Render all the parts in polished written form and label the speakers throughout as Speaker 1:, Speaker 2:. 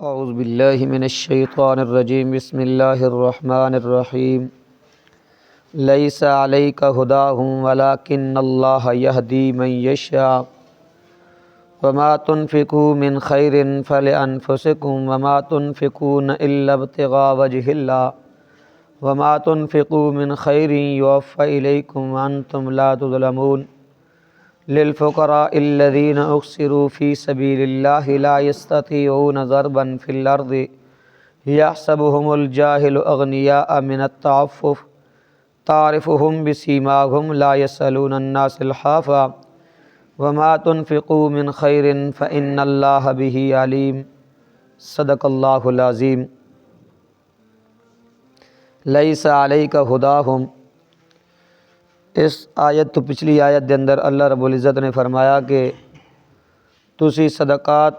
Speaker 1: اعوذ باللہ من الشیطان الرجیم بسم اللہ الرحمن الرحیم لیس علیک ھداھم ولکن اللہ یہدی من یشاء وما تنفقوا من خیر فلانفسکم وما تنفقون الا ابتغاء وجہ اللہ وما تنفقوا من خیر یوفى الیکم وانتم لا تظلمون للفقراء الذين احصروا في سبيل الله لا يستطيعون ضربا في الارض يحسبهم الجاهل اغنياء من التعفف تعرفهم بسيماهم لا يسألون الناس الحافا وما تنفقوا من خير فإن الله به عليم صدق الله العظيم ليس عليك هداهم۔ اس آیت تو پچھلی آیت دے اندر اللہ رب العزت نے فرمایا کہ تسی صدقات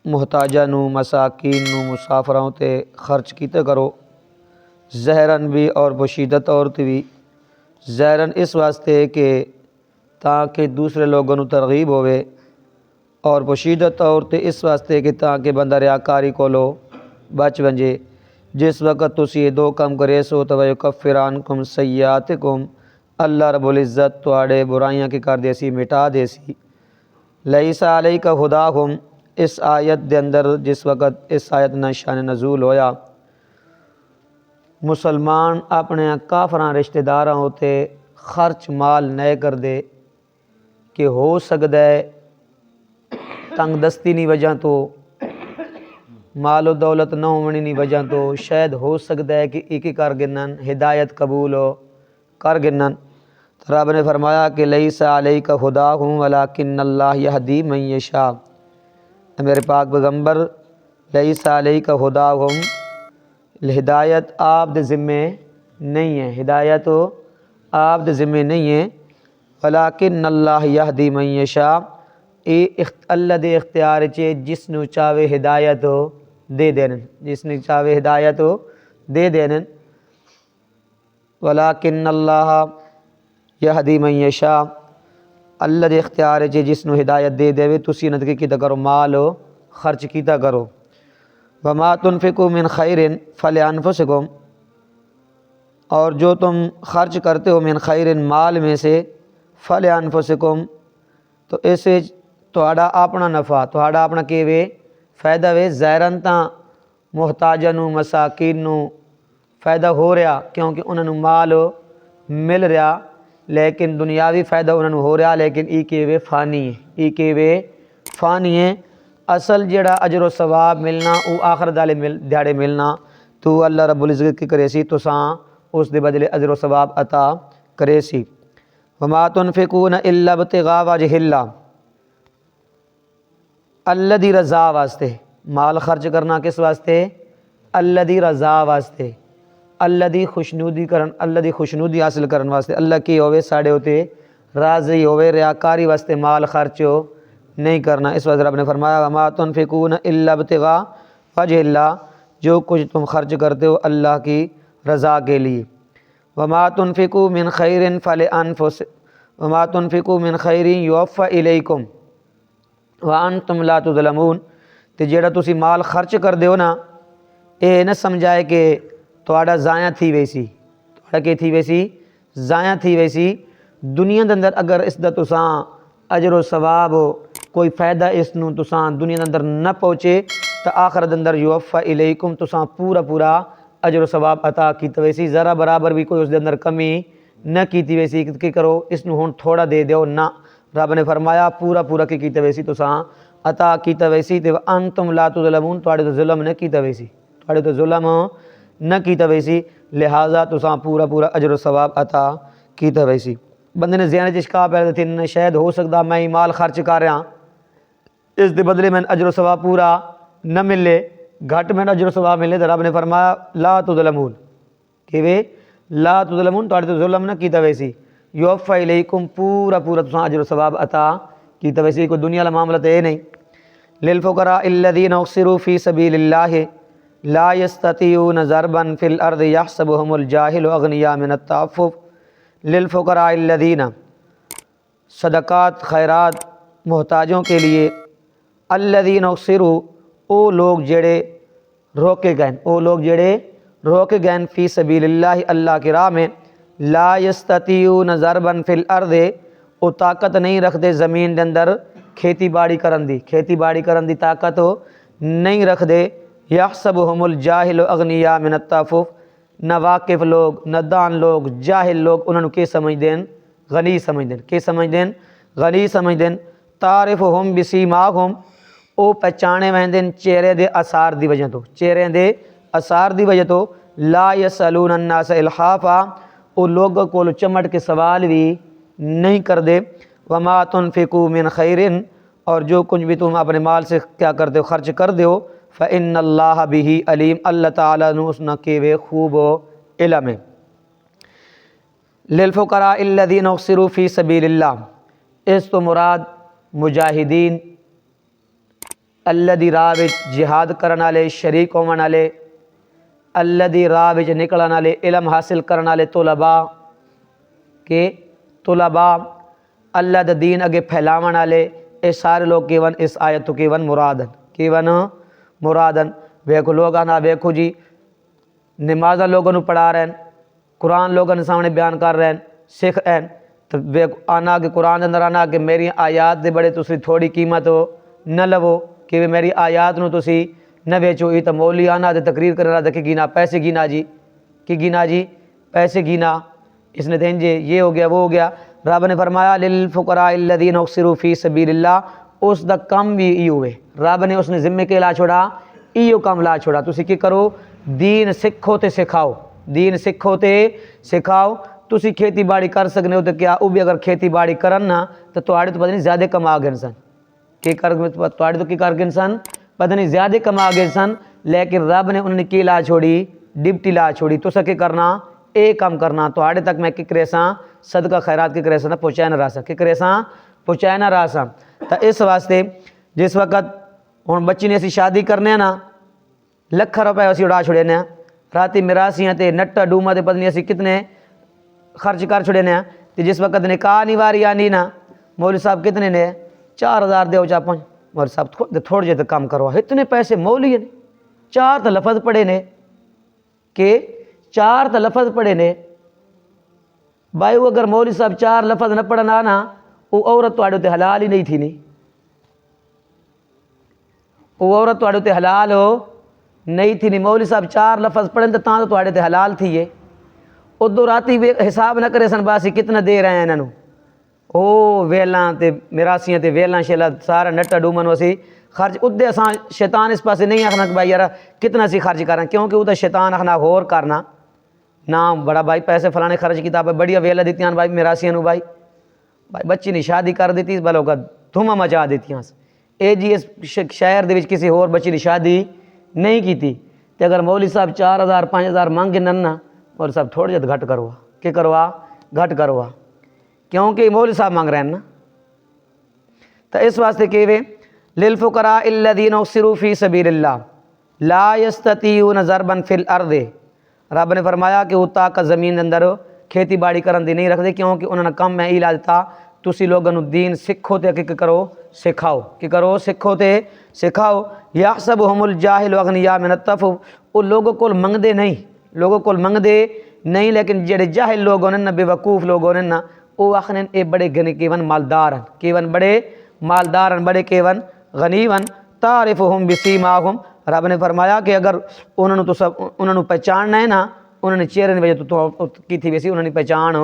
Speaker 1: محتاجاں نو، مساکین نو، مسافراں تے خرچ کیتے کرو، ظاہراً بھی اور پوشیدہ طور تے بھی۔ ظاہراً اس واسطے کہ تاکہ دوسرے لوگوں نو ترغیب ہوئے، اور پوشیدہ طور تے اس واسطے کہ تاکہ بندہ ریاکاری کولو بچ ونجے۔ جس وقت تسی یہ دو کام کرے سو تو یکفر عنکم سیئاتکم، اللہ رب العزت تواڈے برائیاں کی کر دے سی، مٹا دے سی۔ لیس علیک ھداھم، اس آیت دے اندر جس وقت اس آیت نا شان نزول ہویا، مسلمان اپنے کافراں رشتہ داراں ہوتے خرچ مال نئے کر دے کہ ہو سکدا ہے تنگ دستی نہیں وجہ تو، مال و دولت نہ ہونی نہیں وجہ تو، شاید ہو سکتا ہے کہ ایک ہی کر گنن ہدایت قبول ہو کر گنن۔ تو رب نے فرمایا کہ لیس علیک ھداھم ولکن اللہ یہدی من یشاء۔ میرے پاک پیغمبر، لیس علیک ھداھم، ہدایت آپ دے ذمے نہیں ہے، ہدایت آپ دے ذمے نہیں ہے، ولکن اللہ یہدی من یشاء، اللہ دے اختیار چے جس نو چاہے ہدایت دے دینن، جس نے چاہے ہدایت دے دینن۔ ولکن اللہ یہدی من یشاء، اللہ دے اختیار چے جس نو ہدایت دے دے، تسی نہ کیتا کرو مال خرچ کیتا کرو۔ وما تنفقوا من خیر فلانفسکم، اور جو تم خرچ کرتے ہو من خیر مال میں سے، فلانفسکم، تو اسے تہاڈا اپنا نفع، تہاڈا اپنا کہ وے فائدہ وے۔ ظاہراً تاں محتاجاں نو، مساکین نو فائدہ ہو رہا کیونکہ انہاں نو مال مل رہا، لیکن دنیاوی فائدہ انہاں نو ہو رہا، لیکن ای کہ وے فانی ہے، ای کہ وے فانی ہے۔ اصل جڑا اجر و ثواب ملنا او آخرت والے دیہاڑے ملنا، تو اللہ رب العزت کی کرے سی تساں اس دے بدلے اجر و ثواب عطا کرے سی۔ وما تنفقون الا ابتغاء وجہ اللہ، اللہ دی رضا واسطے مال خرچ کرنا، کس واسطے؟ اللہ دی رضا واسطے، اللہ دی خوشنودی کرن، اللہ دی خوشنودی حاصل کرن واسطے، اللہ کی ہوئے ساڑے ہوتے راضی ہوئے، ریاکاری واسطے مال خرچ نہیں کرنا۔ اس واسطے رب نے فرمایا وما تنفقون الا ابتغاء وجہ اللہ، جو کچھ تم خرچ کرتے ہو اللہ کی رضا کے لیے۔ وما تنفقوا من خیر فلانفسکم وما تنفقوا من خیر یوفى الیکم وانتم لا تظلمون۔ تے جیڑا تسی مال خرچ کر دیو نا، اے نہ سمجھائے کہ تہاڈا ضائع تھی ویسی، تہاڈا کہ تھی ویسی ضائع تھی ویسی۔ دنیا دے اندر اگر اس دا تساں اجر و ثواب کوئی فائدہ اس نو تساں دنیا دے اندر نہ پہنچے، تو آخرت اندر یوفى الیکم تساں پورا اجر و ثواب عطا کیتا ویسی، ذرا برابر بھی کوئی اس دے اندر کمی نہ کیتی ویسی کہ کرو اس نو ہن تھوڑا دے دیو، نہ، رب نے فرمایا پورا کی کیتا ویسی تساں عطا کیتا ویسی۔ تے انتم لا تظلمون، تواڈے تو ظلم نہ کیتا ویسی، تواڈے تو ظلم نہ کیتا ویسی، لہٰذا تساں پورا اجر و ثواب عطا کیتا ویسی۔ بندے نے ذہن وچ شکا پیدا تھی، شاید ہو سکدا میں مال خرچ کر رہا، اس دے بدلے میں اجر و ثواب پورا نہ ملے، گھٹ میں اجر و ثواب ملے، تو رب نے فرمایا لا تظلمون، کہ وے لا تظلمون، تواڈے تو ظلم نہ کیتا ویسی، یوفى الیکم پورا تساں اجر و ثواب عطا کیتا ویسی، کوئی دنیا والا معاملہ تو یہ نہیں۔ للفقراء الذین احصروا فی سبیل اللہ لا یستطیعون ضربا فی الارض یحسبهم الجاہل اغنیاء من التعفف۔ للفقراء الذین، صدقات خیرات محتاجوں کے لیے، الذین اخسروا او لوگ جڑے روکے گئے فی سبیل اللہ اللہ کی راہ میں لا یستطیعون ضربا فی الارض او طاقت نہیں رکھتے زمین دے اندر کھیتی باڑی کرن دی طاقت نہیں رکھتے یحسبہم الجاہل اغنیاء من التعفف نہ واقف لوگ ندان لوگ جاہل لوگ انہوں کی سمجھ دین غنی سمجھ دین تعرفہم بسیماہم او پہچانے وہندن چہرے دے اثار دی وجہ تو لا یسألون الناس الحافا او لوگوں کو چمٹ کے سوال بھی نہیں کر دے وما تنفقوا من خیر اور جو کچھ بھی تم اپنے مال سے کیا کرتے ہو خرچ کر دے ہو فإن اللہ بہ علیم اللہ تعالیٰ نے اس نہ کے خوب علم ہے للفقراء الذین احصروا فی سبیل اللہ اس تو مراد مجاہدین الذی راہ وچ جہاد کرن والے شریک ہون والے الذی راہ وچ نکلن والے علم حاصل کرن والے طلباء اللہ دا دین اگے پھیلاون والے اے سارے لوگ کیون اس آیت تو کیون مرادن ویکھو لوگ آنا ویکھو جی نمازاں لوگوں نو پڑھا رہے ہیں قرآن لوگوں نے سامنے بیان کر رہے ہیں سکھ ہیں تو آنا کہ قرآن اندر آنا کہ میری آیات دے بڑے تسی تھوڑی قیمت نہ لو کہ میری آیات نو تسی نہ بیچو یہ تو مولی آنا دے تقریر کرنا دے کہ گینا پیسے گینا جی پیسے گینا اس نے دیں جی یہ ہو گیا وہ ہو گیا رب نے فرمایا للفقراء الذین احصروا فی سبیل اللہ اس دا کم بھی ای ہوئے رب نے اس نے ذمے کے لا چھوڑا ایو کم لا چھوڑا تسی کی کرو دین سکھو تے سکھاؤ تسی کھیتی باڑی کر سکنے ہو تو کیا وہ بھی اگر کھیتی باڑی کرن نا تو تواڈے تو پتہ نہیں زیادہ کما گئے سن تواڈے تو کی کر گئے سن پتہ نہیں زیادہ کما گئے سن لیکن رب نے انہوں نے کی لا چھوڑی ڈپٹی لا چھوڑی تو سکے کرنا اے کام کرنا تواڈے تک میں کی کرے ساں صدقہ خیرات کی کرے ساں پہنچائے نہ رہا ساں تو اس واسطے جس وقت ہن بچی نے اسی شادی کرنے نا لکھ روپے اسی اڑا چھوڑے نے راتی مراسیاں تے نٹا ڈوما تے پتہ نہیں اسی کتنے خرچ کر چھوڑے نے تے جس وقت نکاح نہیں واری آنی نا مولوی صاحب کتنے نے 4000 دیو چا 5 مولوی صاحب تھوڑے جے کام کرو اتنے پیسے مولی نے 4 تو لفظ پڑھے نے کہ 4 تو لفظ پڑھے نے بھائی وہ اگر مولوی صاحب 4 لفظ نہ پڑھنا نا وہ عورت تواڈے تے حلال ہی نہیں تھی نہیں وہ عورت تواڈے تے حلال نہیں تھی نہیں مولوی صاحب 4 لفظ پڑھن تو تواڈے تے حلال تھی ہے ادو راتی حساب نہ کرے سن باسی کتنا دے رہے ہیں انہوں او ویلاں تے مراسیاں تے ویلاں شیلاں سارا نٹا ڈومن وسی خرچ ادے اساں شیطان اس پاسے نہیں آخنا کہ بھائی یار کتنا سی خرچ کرنا کیونکہ وہ تو شیطان آخنا ہور کرنا نا بڑا بھائی پیسے فلانے خرچ کیتا بڑیا ویلا دیتیاں بھائی مراسیاں نو بھائی بچی نے شادی کر دیتی بلو کا دھوما مچا دیتیاں اے جی اس شہر دے وچ کسی ہور بچی نے شادی نہیں کیتی تے اگر مولوی صاحب 4000 5000 مانگے ننا مولوی صاحب تھوڑے جہا گھٹ گھٹ کروا کیونکہ مولوی صاحب مانگ رہے ہیں نا تو اس واسطے کہ للفقراء الذین احصروا فی سبیل اللہ لا یستطیعون ضربا فی الارض رب نے فرمایا کہ وہ طاقت زمین اندر کھیتی باڑی کرن دی نہیں رکھتے کیونکہ انہوں نے کم میں ایلا دیتا تسی لوگوں نے دین سکھو تے کہ کرو سکھاؤ تے سکھاؤ یحسبہم الجاہل اغنیاء من التعفف وہ لوگوں کو منگدے نہیں لیکن جڑے جاہل لوگ ہونے نا بے وقوف لوگ ہونے نا وہ آخنے اے بڑے گنے کیون مالدار ہیں بڑے کیون غنی ون تعرفہم بسیماہم رب نے فرمایا کہ اگر انہوں نے پہچاننا ہے نا انہوں نے چہرے نے وجہ تو کی تھی ویسی انہوں نے پہچان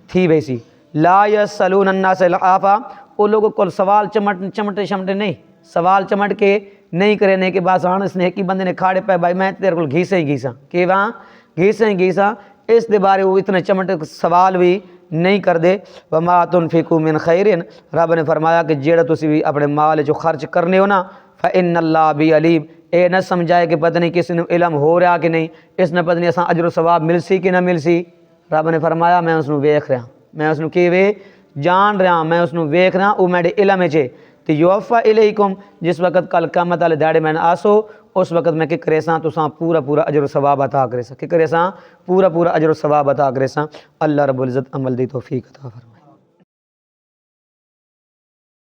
Speaker 1: تھی ویسی لا یسألون الناس الحافا وہ لوگوں کو سوال چمٹے نہیں سوال چمٹ کے نہیں کرنے کے بعد آن اس نے ایک ہی بندے نے کھاڑے پہ بھائی میں تیرے کو گھیساں کہ وہاں گھیساں اس دے بارے وہ اتنے چمٹے سوال بھی نہیں کر دے وما تنفقوا من خیر رب نے فرمایا کہ جیڑا تسی بھی اپنے مال جو خرچ کرنے ہو نا فإن اللہ بھی علیم اے نہ سمجھائے کہ پتہ نہیں کسی نے علم ہو رہا کہ نہیں اس نے پتہ نہیں اساں اجر و ثواب مل سی کہ نہ مل سی رب نے فرمایا میں اس نو ویکھ رہا میں اس نو کیویں جان رہا میں اس نو ویکھ رہا وہ میرے علم وچ تے یوفا الیکم جس وقت کل قیامت والے دیہڑے میں آسو اس وقت میں کہ کرے ساں تساں پورا اجر و ثواب عطا کرے ساں کہ کرے ساں پورا اجر و ثواب عطا کرے ساں اللہ رب العزت عمل دی توفیق عطا فرمائے